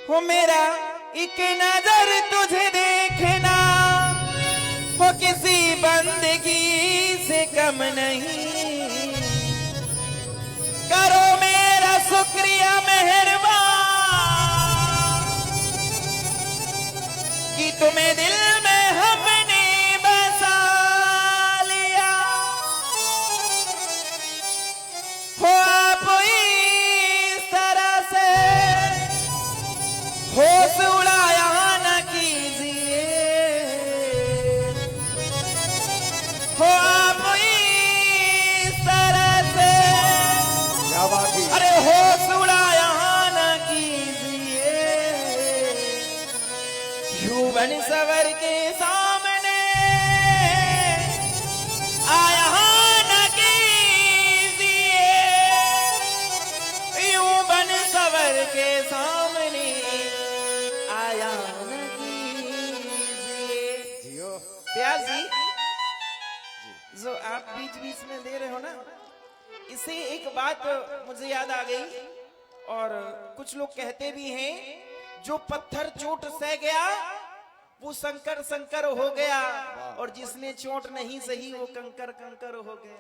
हो मेरा एक नजर तुझे देखना हो किसी बंदगी से कम नहीं। करो मेरा शुक्रिया मेहरबान कि तुम्हें दिल में हमने बसा लिया। हो आप इस तरह से होश उड़ाया न कीजिए। हो आप इस तरह से अरे होश उड़ाया न कीजिए। युवन सवर के सामने आया न कीजिए। युवन सवर के सामने आया न कीजिए। प्यासी जो आप बीच बीच में दे रहे हो ना, इससे एक बात मुझे याद आ गई। और कुछ लोग कहते भी हैं जो पत्थर चोट सह गया वो शंकर शंकर हो गया, और जिसने चोट नहीं सही वो कंकर कंकर हो गया।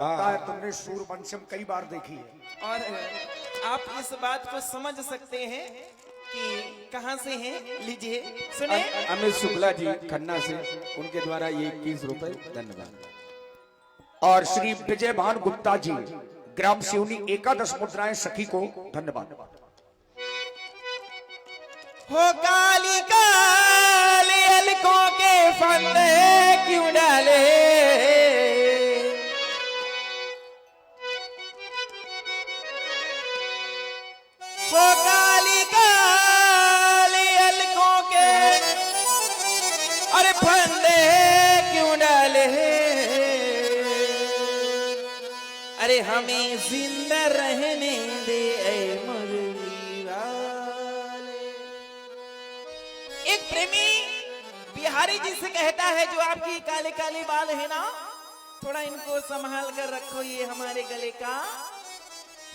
लगता है तुमने सूरवंशम कई बार देखी है। और आप इस बात को समझ सकते हैं कि कहां से हैं। लीजिए सुने। अमित शुक्ला जी खन्ना से, उनके द्वारा ये 21 रुपए, धन्यवाद। और श्री विजय भान गुप्ता जी ग्राम सिवनी एकादश मुद्राएं सखी को धन्यवाद। हो काली काली अलकों के फंदे क्यों डाले। हो काली काली अलकों के अरे फंदे क्यों डाले। अरे हमें जिंदा रहने दे ऐ मुरली वाले। एक प्रेमी बिहारी जी से कहता है जो आपकी काले काले बाल है ना, थोड़ा इनको संभाल कर रखो, ये हमारे गले का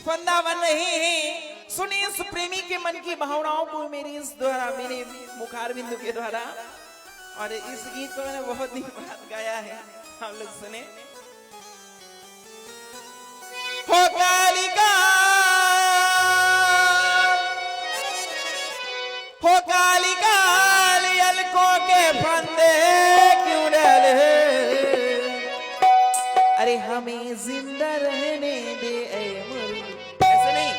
फंदा बन रहे हैं। सुनिए इस प्रेमी के मन की भावनाओं को मेरी इस द्वारा, मेरे मुखार बिंदु के द्वारा। और इस गीत को मैंने बहुत दिन बाद गाया है, हम लोग सुने। हो कालिका हो कालिका अलकों के फंदे क्यों डाले। अरे हमें जिंदा रहने दे ऐ मुरली। ऐसे नहीं,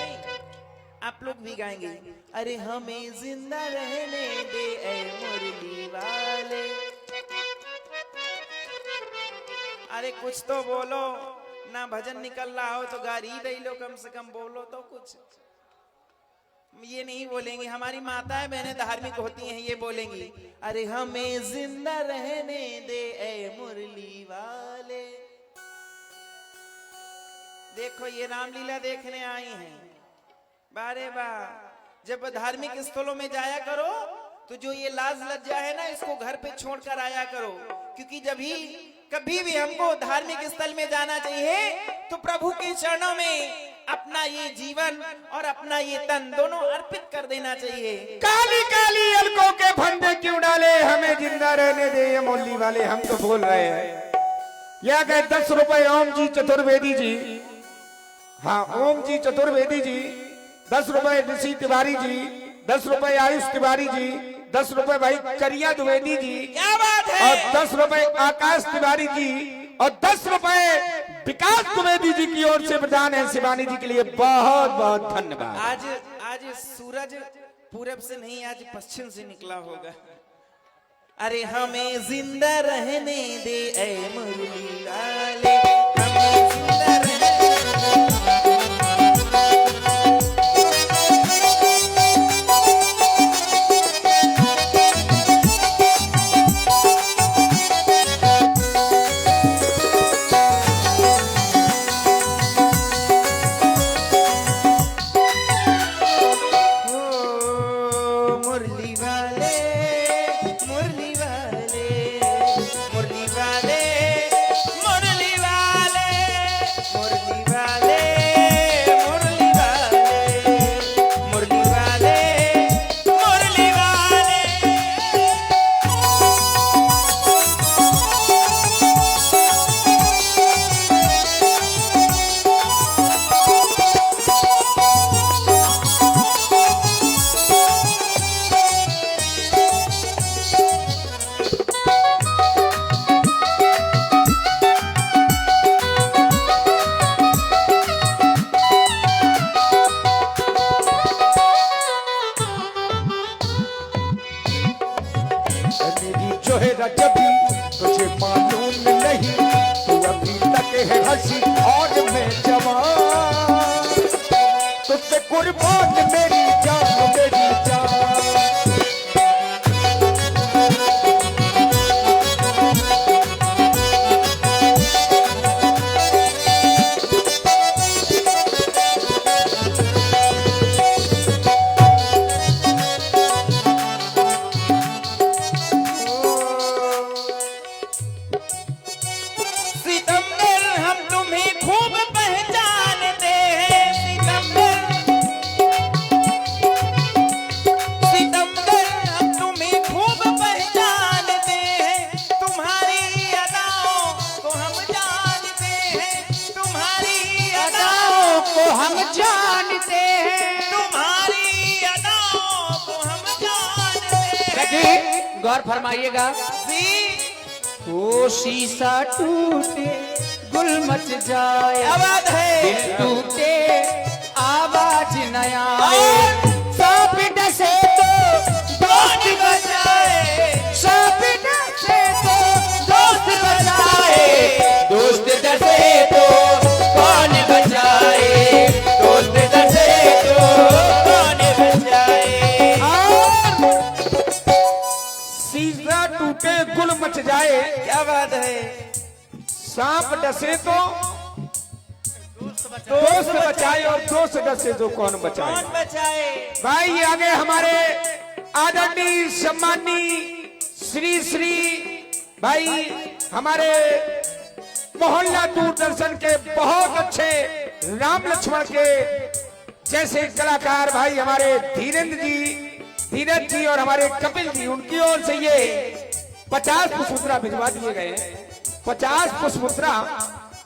आप लोग भी गाएंगे। अरे हमें जिंदा रहने दे ऐ मुरली वाले। अरे कुछ तो बोलो ना, भजन निकल रहा हो तो गा ही दे लो, कम से कम बोलो तो कुछ। ये नहीं बोलेंगी, हमारी माताएं बहनें धार्मिक होती हैं, ये बोलेंगी अरे हमें जिंदा रहने दे ऐ मुरली वाले। देखो ये रामलीला देखने आई हैं। बारे वाह, जब धार्मिक स्थलों में जाया करो तो जो ये लाज लज्जा है ना, इसको घर पे छोड़कर आया करो। क्योंकि जब भी कभी भी हमको धार्मिक स्थल में जाना चाहिए तो प्रभु के चरणों में अपना ये जीवन और अपना ये तन दोनों अर्पित कर देना चाहिए। काली काली अलकों के फंदे क्यों डाले, हमें जिंदा रहने दे ये मुरली वाले। हम तो बोल रहे हैं। यह गए 10 रुपए ओम जी चतुर्वेदी जी। हाँ, ओम जी चतुर्वेदी जी 10 रुपए, ऋषि तिवारी जी 10 रुपए, आयुष तिवारी जी 10 रुपए, भाई करिया द्विवेदी जी, क्या बात है। और 10 रुपए आकाश तिवारी जी, और 10 रुपए विकास द्विवेदी जी की ओर से प्रदान है शिवानी जी के लिए। बहुत बहुत धन्यवाद। आज सूरज पूरब से नहीं, आज पश्चिम से निकला होगा। अरे हमें जिंदा रहने दे ऐ मुरली वाले। हमें जिंदा रहने मुरली वाले तुझ पे कुर्बान मेरी जान मेरी जान। सितमगर हम तुम्हें खूब पहचानते हैं। सितमगर हम तुम्हें खूब पहचानते हैं। तुम्हारी अदाओं को हम जानते हैं। तुम्हारी अदाओं को हम जानते हैं। तुम्हारी अदाओं को हम जानते हैं। गौर फरमाइएगा। जी ओ शीशा टूटे गुल मच जाए, आवाज है। दिल टूटे आवाज न आए, सांप डसे तो दोस्त बचाए, सांप डसे तो दोस्त बचाए, दोस्त डसे तो कौन बचाए, दोस्त डसे तो कौन बचाए। शीशा टूटे गुल मच जाए, क्या बात है। सांप डसे तो दोस्त बचाए और दोस्त डसे तो कौन बचाए। कौन बचाए। भाई आगे हमारे आदरणीय सम्मानी श्री श्री भाई हमारे मोहल्ला दूरदर्शन के बहुत अच्छे राम लक्ष्मण के जैसे कलाकार भाई हमारे धीरज जी और हमारे कपिल जी, उनकी ओर से ये 50 पुष्पमुद्रा भिजवा दिए गए। 50 पुष्पमुद्रा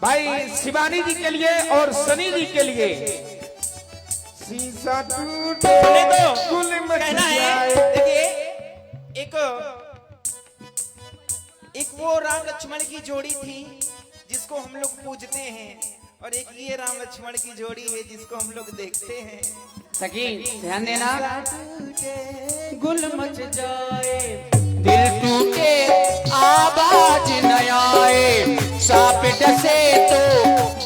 भाई शिवानी जी के लिए और सनी जी के लिए। शीशा टूटे बोले तो गुल मच कहना है। जाए। देखिए एक वो राम लक्ष्मण की जोड़ी थी जिसको हम लोग पूजते हैं, और एक ये राम लक्ष्मण की जोड़ी है जिसको हम लोग देखते हैं। सखी ध्यान देना। गुल मच जाए, दिल टूटे आवाज न आए, सांप डसे तो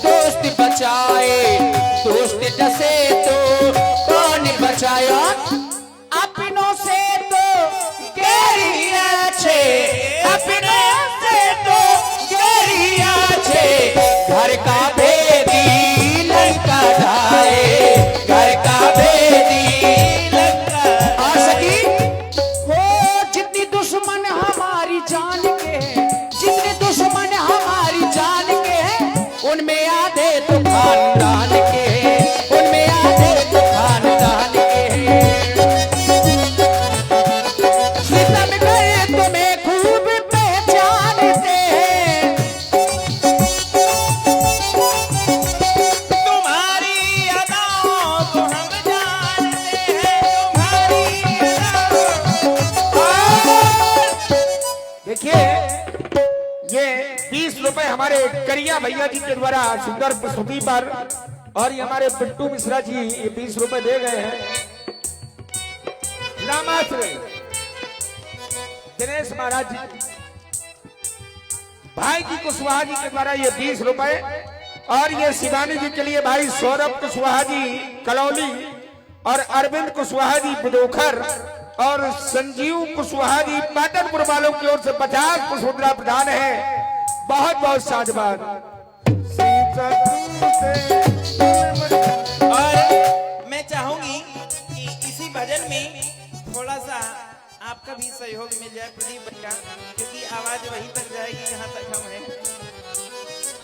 दोस्त बचाए, दोस्त डसे तो कौन बचाया, अपनों से तो गहरी अच्छे, अपनों से तो गहरी अच्छे, घर का भेदी लंका ढाए, घर का भेदी लंका। और सखी वो जितनी दुश्मन हमारी जान के हैं, जितने दुश्मन हमारी जान के हैं, उनमें आधे तो खानदान के हैं, उनमें आधे तो खानदान के हैं। सितमगर तुम्हें खूब पहचानते हैं, तुम्हारी अदाओं को हम जानते हैं। तुम्हारी देखिए ये 20 रुपए हमारे करिया भैया जी के द्वारा सुंदर प्रस्तुति पर, और ये हमारे बिट्टू मिश्रा जी ये 20 रुपए दे गए हैं। रामाश्रय दिनेश महाराज जी, भाई जी कुशवाहा जी के द्वारा ये 20 रुपए, और ये शिवानी जी के लिए भाई सौरभ कुशवाहा जी कलौली और अरविंद कुशवाहा जी बुदोखर और संजीव कुशवाहा जी पाटनपुर वालों की ओर से 50 पुष्पमुद्रा प्रदान है। बहुत बहुत साधुवाद। और मैं चाहूंगी कि इसी भजन में थोड़ा सा आपका भी सहयोग मिल जाए प्रदीप भैया, क्योंकि आवाज वहीं तक जाएगी जहां तक हम हैं।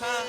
हाँ